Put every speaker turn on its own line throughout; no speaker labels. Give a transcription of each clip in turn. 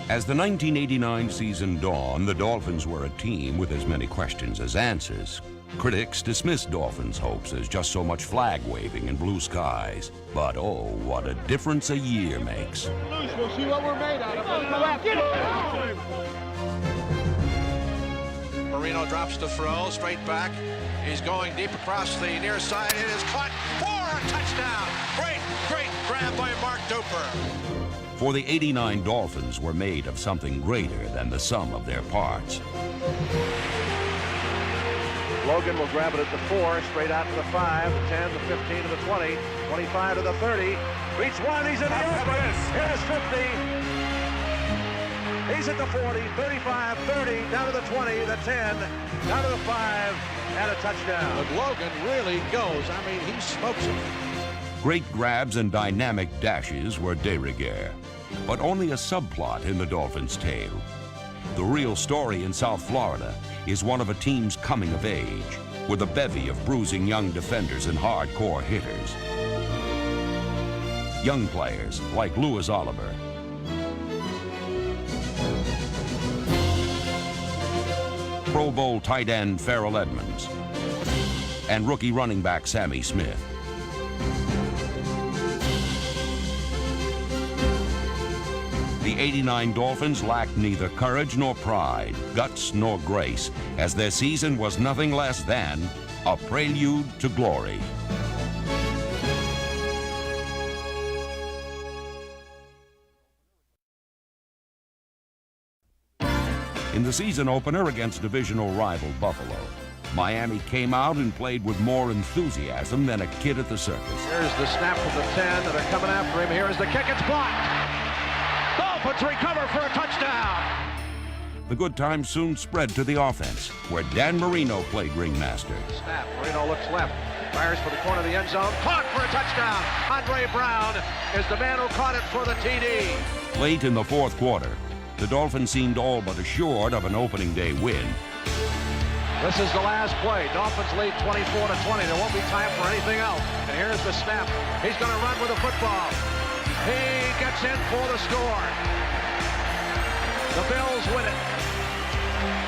As the 1989 season dawned, the Dolphins were a team with as many questions as answers. Critics dismissed Dolphins' hopes as just so much flag waving and blue skies. But oh, what a difference a year makes.
We'll see what we're made out of. Get it!
Marino drops the throw, straight back. He's going deep across the near side. It is caught for a touchdown. Great grab by Mark Duper.
For the '89 Dolphins were made of something greater than the sum of their parts.
Logan will grab it at the 4, straight out to the 5, the 10, the 15 to the 20, 25 to the 30. Beats one, he's in the open. Here's 50. He's at the 40, 35, 30, down to the 20, the 10, down to the 5, and a touchdown.
But Logan really goes. I mean, he smokes him.
Great grabs and dynamic dashes were de rigueur, but only a subplot in the Dolphins' tale. The real story in South Florida is one of a team's coming of age, with a bevy of bruising young defenders and hardcore hitters. Young players like Louis Oliver, Pro Bowl tight end Farrell Edmonds, and rookie running back Sammy Smith. The '89 Dolphins lacked neither courage nor pride, guts nor grace, as their season was nothing less than a prelude to glory. In the season opener against divisional rival Buffalo, Miami came out and played with more enthusiasm than a kid at the circus.
Here's the snap from the 10, and they're coming after him. Here's the kick, it's blocked. Dolphins recover for a touchdown.
The good times soon spread to the offense, where Dan Marino played ringmaster.
Snap, Marino looks left, fires for the corner of the end zone, caught for a touchdown. Andre Brown is the man who caught it for the TD.
Late in the fourth quarter, the Dolphins seemed all but assured of an opening day win.
This is the last play. Dolphins lead 24-20. There won't be time for anything else. And here's the snap. He's going to run with the football. He gets in for the score. The Bills win it.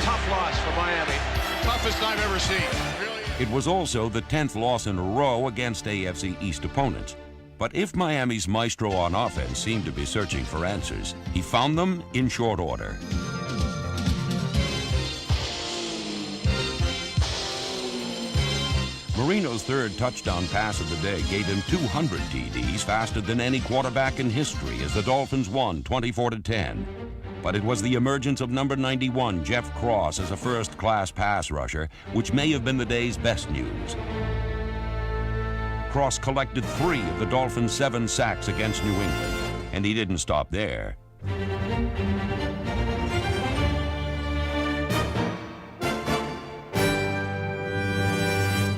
Tough loss for Miami.
Toughest I've ever seen. Really.
It was also the 10th loss in a row against AFC East opponents. But if Miami's maestro on offense seemed to be searching for answers, he found them in short order. Marino's third touchdown pass of the day gave him 200 TDs, faster than any quarterback in history, as the Dolphins won 24-10. But it was the emergence of number 91, Jeff Cross, as a first-class pass rusher, which may have been the day's best news. Cross collected 3 of the Dolphins' 7 sacks against New England, and he didn't stop there.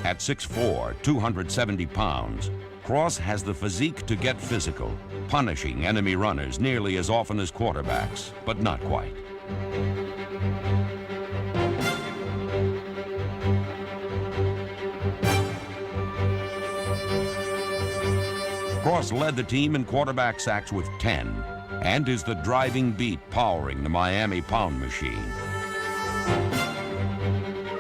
At 6'4", 270 pounds, Cross has the physique to get physical, punishing enemy runners nearly as often as quarterbacks, but not quite. Cross led the team in quarterback sacks with 10, and is the driving beat powering the Miami Pound Machine.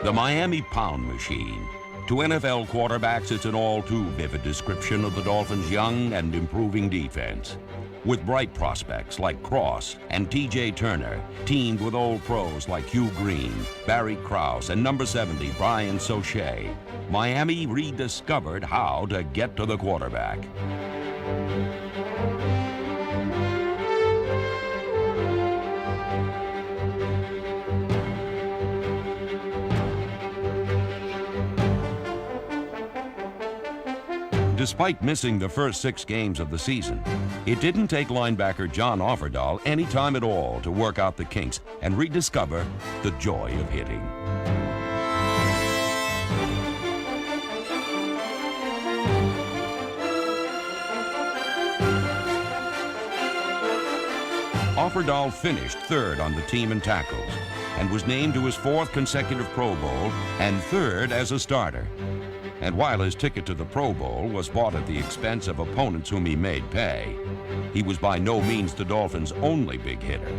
The Miami Pound Machine. To NFL quarterbacks, it's an all too vivid description of the Dolphins' young and improving defense. With bright prospects like Cross and T.J. Turner, teamed with old pros like Hugh Green, Barry Krause, and number 70, Brian Sochet, Miami rediscovered how to get to the quarterback. Despite missing the first 6 games of the season, it didn't take linebacker John Offerdahl any time at all to work out the kinks and rediscover the joy of hitting. Offerdahl finished 3rd on the team in tackles and was named to his 4th consecutive Pro Bowl and 3rd as a starter. And while his ticket to the Pro Bowl was bought at the expense of opponents whom he made pay, he was by no means the Dolphins' only big hitter.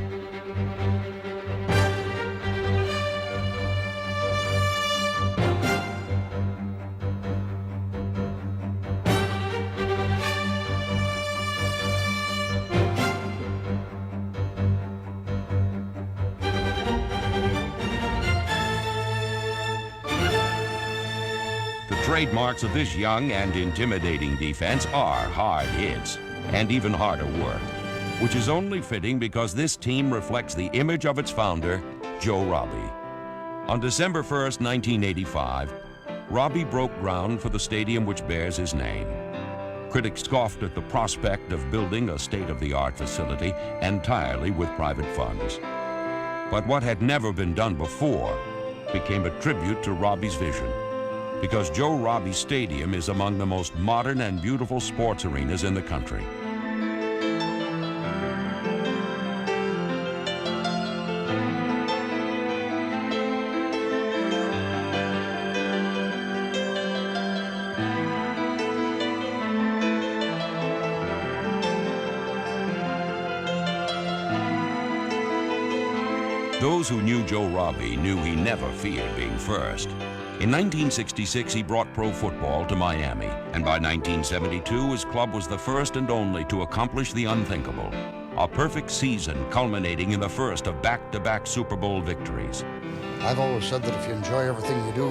Trademarks of this young and intimidating defense are hard hits and even harder work, which is only fitting because this team reflects the image of its founder, Joe Robbie. On December 1st, 1985, Robbie broke ground for the stadium which bears his name. Critics scoffed at the prospect of building a state-of-the-art facility entirely with private funds. But what had never been done before became a tribute to Robbie's vision, because Joe Robbie Stadium is among the most modern and beautiful sports arenas in the country. Those who knew Joe Robbie knew he never feared being first. In 1966, he brought pro football to Miami, and by 1972, his club was the first and only to accomplish the unthinkable, a perfect season culminating in the first of back-to-back Super Bowl victories.
I've always said that if you enjoy everything you do,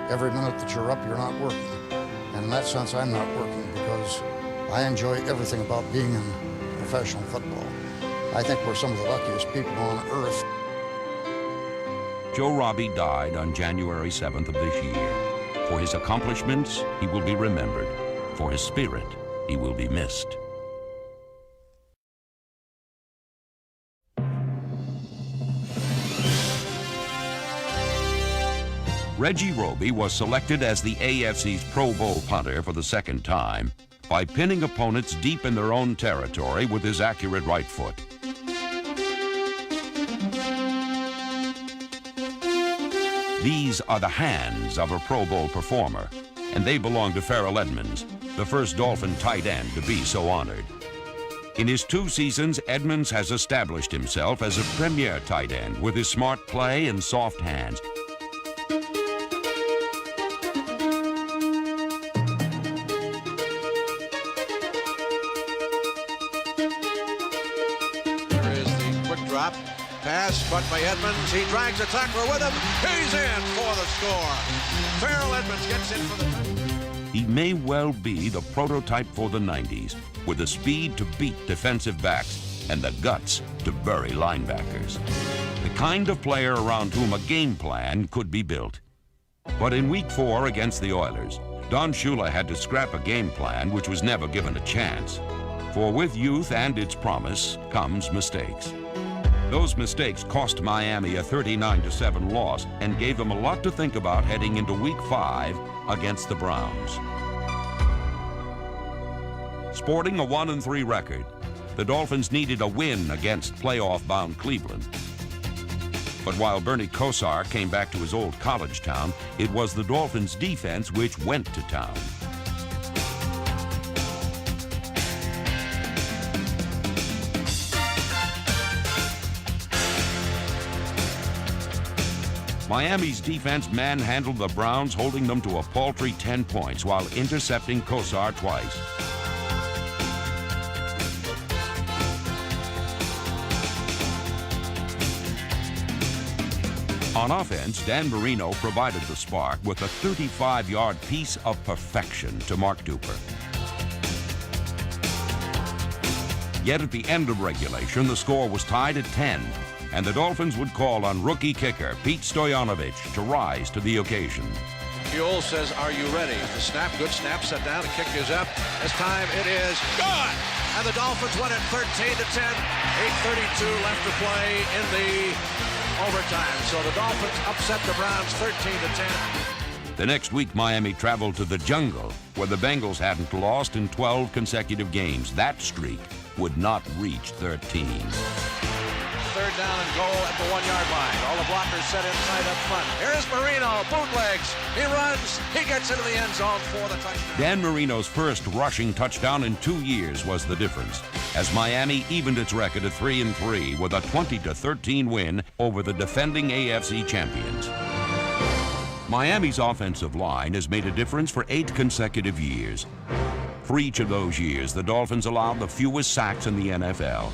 every minute that you're up, you're not working. And in that sense, I'm not working because I enjoy everything about being in professional football. I think we're some of the luckiest people on earth.
Joe Robbie died on January 7th of this year. For his accomplishments, he will be remembered. For his spirit, he will be missed. Reggie Roby was selected as the AFC's Pro Bowl punter for the second time by pinning opponents deep in their own territory with his accurate right foot. These are the hands of a Pro Bowl performer, and they belong to Farrell Edmonds, the first Dolphin tight end to be so honored. In his 2 seasons, Edmonds has established himself as a premier tight end with his smart play and soft hands.
Here is the quick drop. Pass, but by Edmonds. He drags a tackler with him. He's in for the score. Farrell Edmonds gets in for the touchdown.
He may well be the prototype for the 90s, with the speed to beat defensive backs and the guts to bury linebackers. The kind of player around whom a game plan could be built. But in Week 4 against the Oilers, Don Shula had to scrap a game plan which was never given a chance. For with youth and its promise comes mistakes. Those mistakes cost Miami a 39-7 loss and gave them a lot to think about heading into Week 5 against the Browns. Sporting a 1-3 record, the Dolphins needed a win against playoff-bound Cleveland. But while Bernie Kosar came back to his old college town, it was the Dolphins' defense which went to town. Miami's defense manhandled the Browns, holding them to a paltry 10 points while intercepting Kosar twice. On offense, Dan Marino provided the spark with a 35-yard piece of perfection to Mark Duper. Yet at the end of regulation, the score was tied at 10. And the Dolphins would call on rookie kicker Pete Stoyanovich to rise to the occasion.
Buell says, are you ready? The snap, good snap, set down, the kick is up. This time it is good! And the Dolphins win it 13-10. 8:32 left to play in the overtime. So the Dolphins upset the Browns 13-10.
The next week, Miami traveled to the jungle, where the Bengals hadn't lost in 12 consecutive games. That streak would not reach 13.
3rd down and goal at the 1-yard line. All the blockers set inside up front. Here's Marino, bootlegs. He runs. He gets into the end zone for the touchdown.
Dan Marino's first rushing touchdown in 2 years was the difference. as Miami evened its record at 3-3 with a 20-13 win over the defending AFC champions. Miami's offensive line has made a difference for 8 consecutive years. For each of those years, the Dolphins allowed the fewest sacks in the NFL.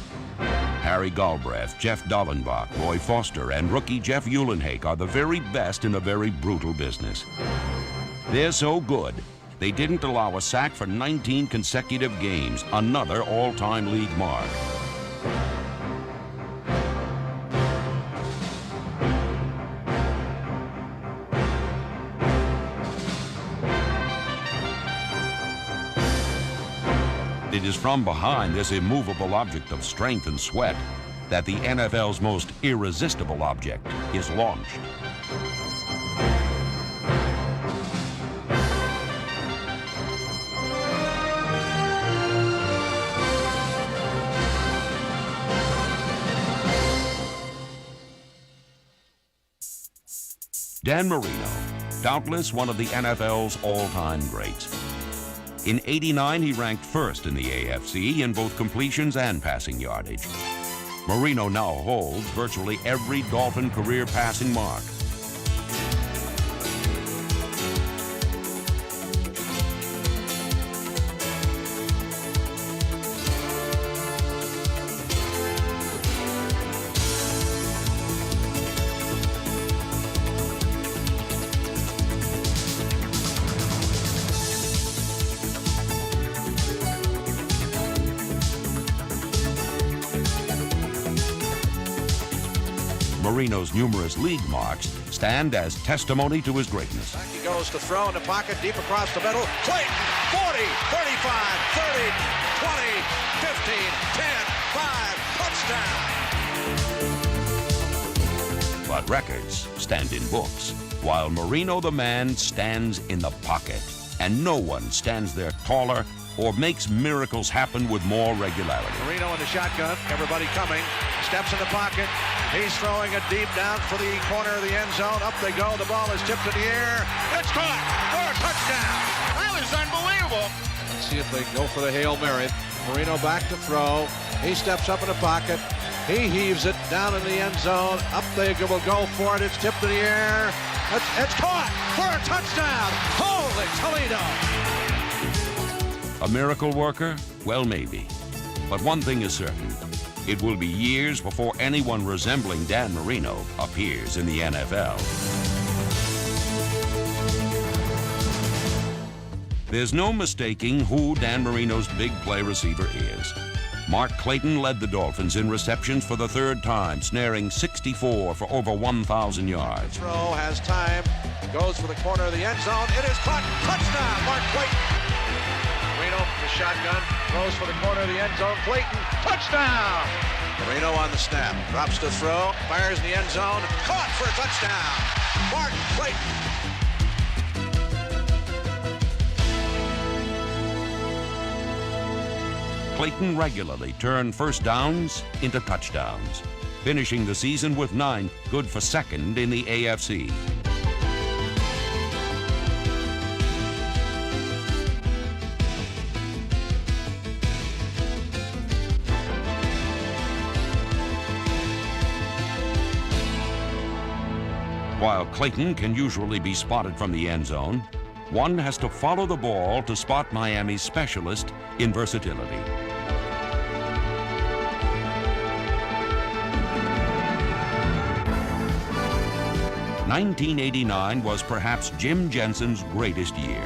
Harry Galbraith, Jeff Dollenbach, Roy Foster, and rookie Jeff Uhlenhake are the very best in a very brutal business. They're so good, they didn't allow a sack for 19 consecutive games, another all-time league mark. It is from behind this immovable object of strength and sweat that the NFL's most irresistible object is launched. Dan Marino, doubtless one of the NFL's all-time greats. In '89, he ranked first in the AFC in both completions and passing yardage. Marino now holds virtually every Dolphin career passing mark. Marino's numerous league marks stand as testimony to his greatness.
Back he goes to throw in the pocket, deep across the middle. Clayton, 40, 35, 30, 20, 15, 10, 5, touchdown.
But records stand in books, while Marino the man stands in the pocket. And no one stands there taller or makes miracles happen with more regularity.
Marino in the shotgun, everybody coming, steps in the pocket. He's throwing it deep down for the corner of the end zone. Up they go. The ball is tipped in the air. It's caught for a touchdown.
That was unbelievable.
Let's see if they go for the Hail Mary. Marino back to throw. He steps up in the pocket. He heaves it down in the end zone. Up they will go for it. It's tipped in the air. It's caught for a touchdown. Holy Toledo.
A miracle worker? Well, maybe. But one thing is certain. It will be years before anyone resembling Dan Marino appears in the NFL. There's no mistaking who Dan Marino's big play receiver is. Mark Clayton led the Dolphins in receptions for the 3rd time, snaring 64 for over 1,000 yards.
Throw has time, goes for the corner of the end zone. It is caught. Touchdown, Mark Clayton. Marino, the shotgun, throws for the corner of the end zone. Clayton, touchdown! Marino on the snap, drops to throw, fires in the end zone, caught for a touchdown! Mark Clayton.
Clayton regularly turned first downs into touchdowns, finishing the season with 9, good for 2nd in the AFC. While Clayton can usually be spotted from the end zone, one has to follow the ball to spot Miami's specialist in versatility. '89 was perhaps Jim Jensen's greatest year.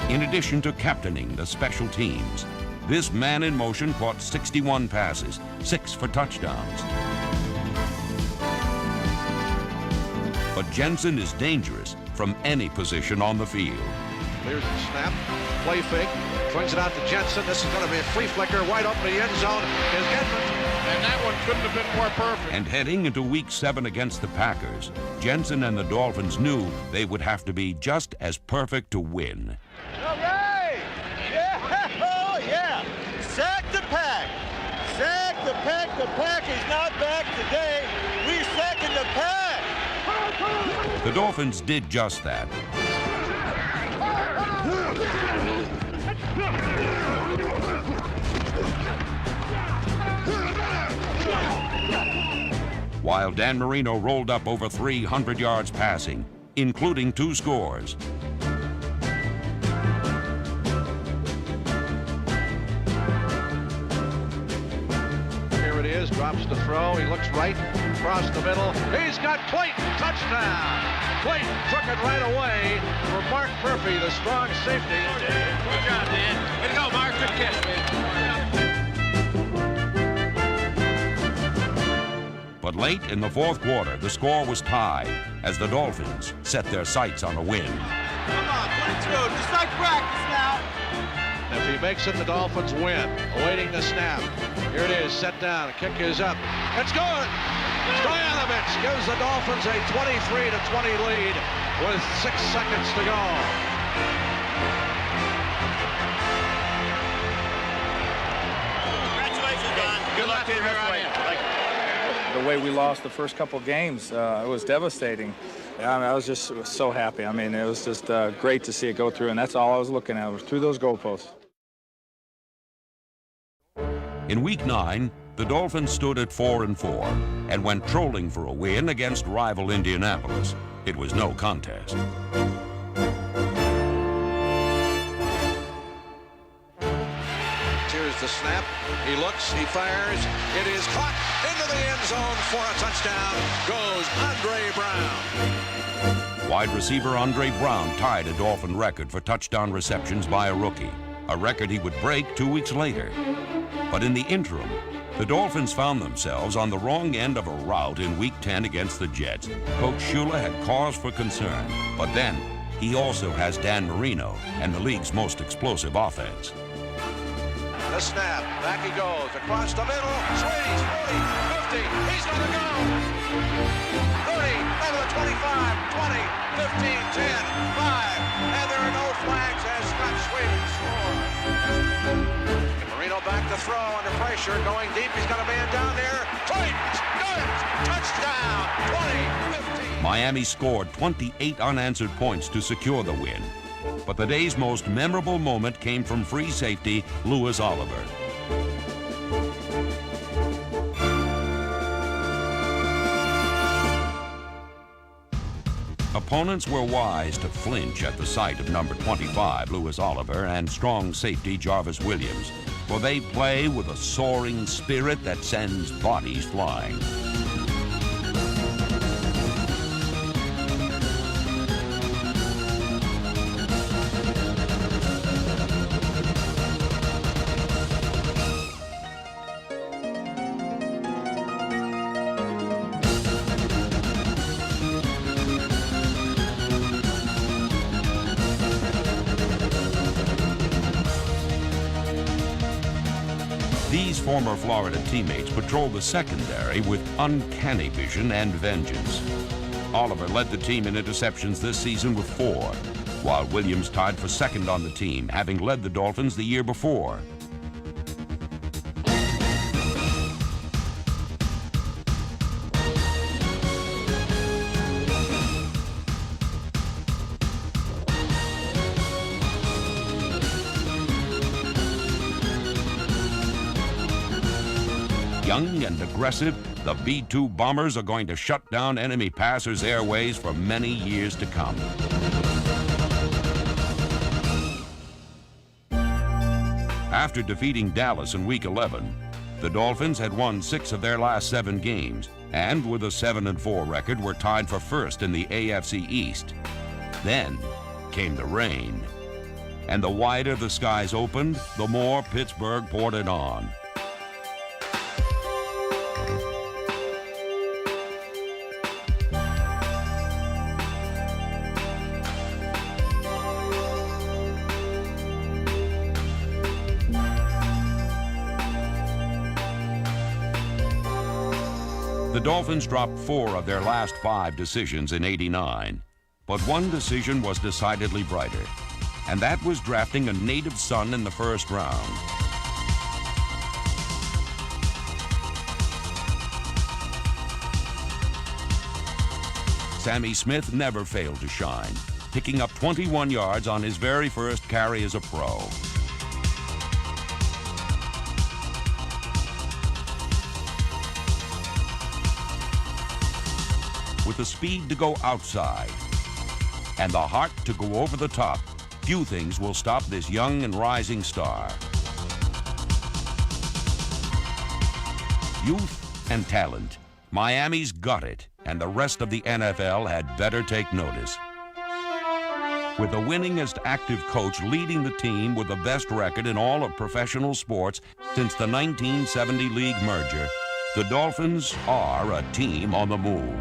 In addition to captaining the special teams, this man in motion caught 61 passes, 6 for touchdowns. But Jensen is dangerous from any position on the field.
Here's the snap, play fake, swings it out to Jensen. This is going to be a flea flicker, wide open the end zone is Edmonds.
And that one couldn't have been more perfect.
And heading into Week 7 against the Packers, Jensen and the Dolphins knew they would have to be just as perfect to win.
All right! Yeah! Oh, yeah! Sack the pack! Sack the pack! The pack is not back today. We're sacking the pack!
The Dolphins did just that. while Dan Marino rolled up over 300 yards passing, including 2 scores.
Here it is, drops the throw. He looks right, across the middle. He's got Clayton, touchdown! Clayton took it right away for Mark Murphy, the strong safety.
Good job, Dan. Way to go, Mark. Good catch, man.
But late in the 4th quarter, the score was tied as the Dolphins set their sights on a win.
Come on, put it through. Just like practice now.
If he makes it, the Dolphins win. Awaiting the snap. Here it is, set down. Kick is up. It's good. Stoyanovich gives the Dolphins a 23-20 lead with 6 seconds to go.
Congratulations, Don. Good luck to you the rest of the way.
The way we lost the first couple games, it was devastating. I mean, I was just so happy. I mean, it was just great to see it go through, and that's all I was looking at, was through those goalposts.
In Week 9, the Dolphins stood at 4-4 and went trolling for a win against rival Indianapolis. It was no contest.
Here's the snap. He looks, he fires. It is caught into the end zone for a touchdown. Goes Andre Brown.
Wide receiver Andre Brown tied a Dolphin record for touchdown receptions by a rookie, a record he would break 2 weeks later. But in the interim, the Dolphins found themselves on the wrong end of a rout in Week 10 against the Jets. Coach Shula had cause for concern, but then he also has Dan Marino and the league's most explosive offense.
The snap, back he goes, across the middle, swings, 40, 50, he's gonna go! 30, level at 25, 20, 15, 10, 5, and there are no flags as Scott Sweden scores. Marino back to throw under pressure, going deep, he's got a man down there, Titans, got it! Touchdown, 20, 15.
Miami scored 28 unanswered points to secure the win. But the day's most memorable moment came from free safety Louis Oliver. Opponents were wise to flinch at the sight of number 25, Louis Oliver, and strong safety Jarvis Williams, for they play with a soaring spirit that sends bodies flying. These former Florida teammates patrolled the secondary with uncanny vision and vengeance. Oliver led the team in interceptions this season with 4, while Williams tied for second on the team, having led the Dolphins the year before. Young and aggressive, the B-2 Bombers are going to shut down enemy passers' airways for many years to come. After defeating Dallas in Week 11, the Dolphins had won 6 of their last 7 games, and with a 7-4 record were tied for first in the AFC East. Then came the rain, and the wider the skies opened, the more Pittsburgh poured it on. The Dolphins dropped 4 of their last 5 decisions in '89, but one decision was decidedly brighter, and that was drafting a native son in the first round. Sammy Smith never failed to shine, picking up 21 yards on his very first carry as a pro. with the speed to go outside and the heart to go over the top, few things will stop this young and rising star. Youth and talent. Miami's got it, and the rest of the NFL had better take notice. With the winningest active coach leading the team with the best record in all of professional sports since the 1970 league merger, the Dolphins are a team on the move.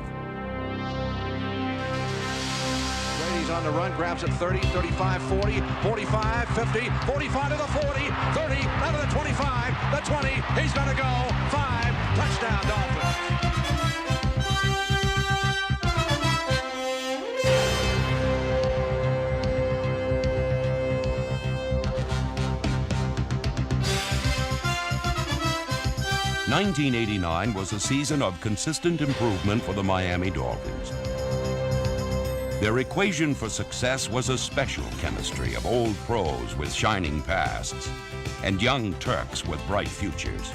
Brady's on the run, grabs it 30, 35, 40, 45, 50, 45 to the 40, 30, out of the 25, the 20, he's going to go, 5, touchdown Dolphins.
'89 was a season of consistent improvement for the Miami Dolphins. Their equation for success was a special chemistry of old pros with shining pasts and young Turks with bright futures.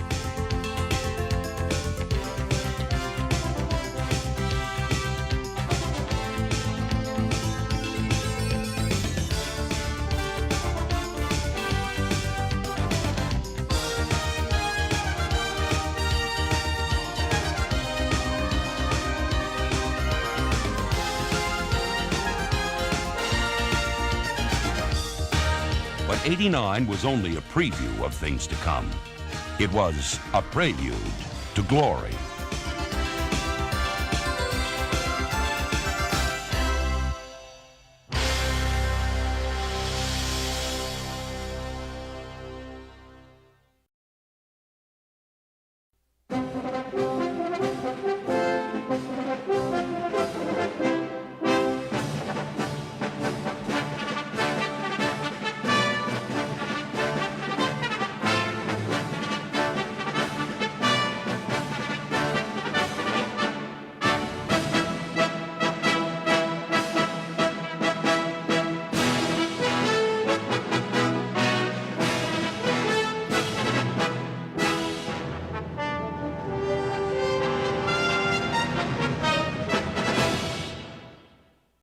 But '89 was only a preview of things to come. It was a prelude to glory.